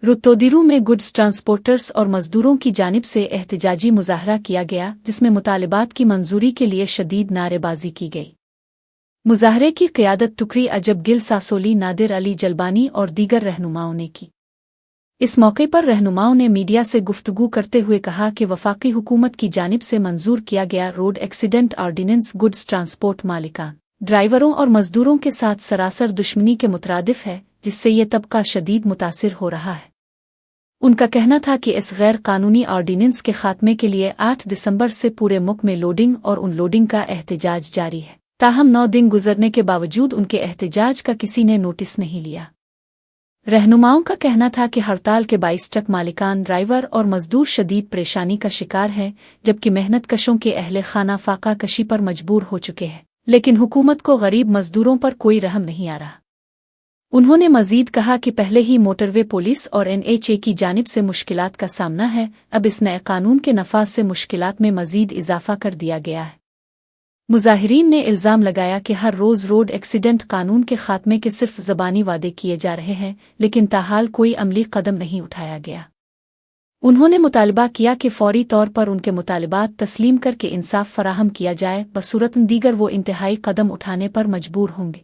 रुतोदिरू में goods transporters और मजदूरों की जानिब से एहतजाजी मुजाहरा किया गया जिसमें मुतालिबात की मंजूरी के लिए शदीद नारेबाजी की गई। मुजाहरे की क़ियादत टुकरी अजब गिल सासोली, नादिर अली जलबानी और दीगर रहनुमाओं ने की। इस मौके पर रहनुमाओं ने मीडिया से गुफ्तगू करते हुए कहा कि वफाकी हुकूमत की जानिब से मंजूर किया गया road accident ordinance goods transport मालिकान, ड्राइवरों और मजदूरों के साथ सरासर दुश्मनी के मुतरादिफ है, जिससे ये तबका शदीद मुतासिर हो रहा है। उनका कहना था कि इस गैर कानूनी ऑर्डिनेंस के खात्मे के लिए 8 दिसंबर से पूरे मुल्क में लोडिंग और अनलोडिंग का एहतजाज जारी है। ताहम 9 दिन गुजरने के बावजूद उनके एहतजाज का किसी ने नोटिस नहीं लिया। रहनुमाओं का कहना था कि हड़ताल के 22 ट्रक मालिकान, ड्राइवर और मजदूर शदीद परेशानी का शिकार हैं, जबकि मेहनत कशों के अहले खाना फाका कशी पर मजबूर हो चुके हैं, लेकिन हुकूमत को गरीब मजदूरों पर कोई रहम नहीं आ रहा। उन्होंने मजीद कहा कि पहले ही मोटरवे पुलिस और NHA की जानिब से मुश्किलात का सामना है, अब इस नए कानून के नफाज से मुश्किलात में मजीद इजाफा कर दिया गया है। मुजाहिरीन ने इल्ज़ाम लगाया कि हर रोज़ रोड एक्सीडेंट कानून के खात्मे के सिर्फ ज़बानी वादे किए जा रहे हैं, लेकिन ताहाल कोई अमली कदम नहीं उठाया गया। उन्होंने मुतालबा किया कि फौरी तौर पर उनके मुतालिबात तस्लीम करके इंसाफ फराहम किया जाए, बसूरतन दीगर वो इंतहाई कदम उठाने पर मजबूर होंगे।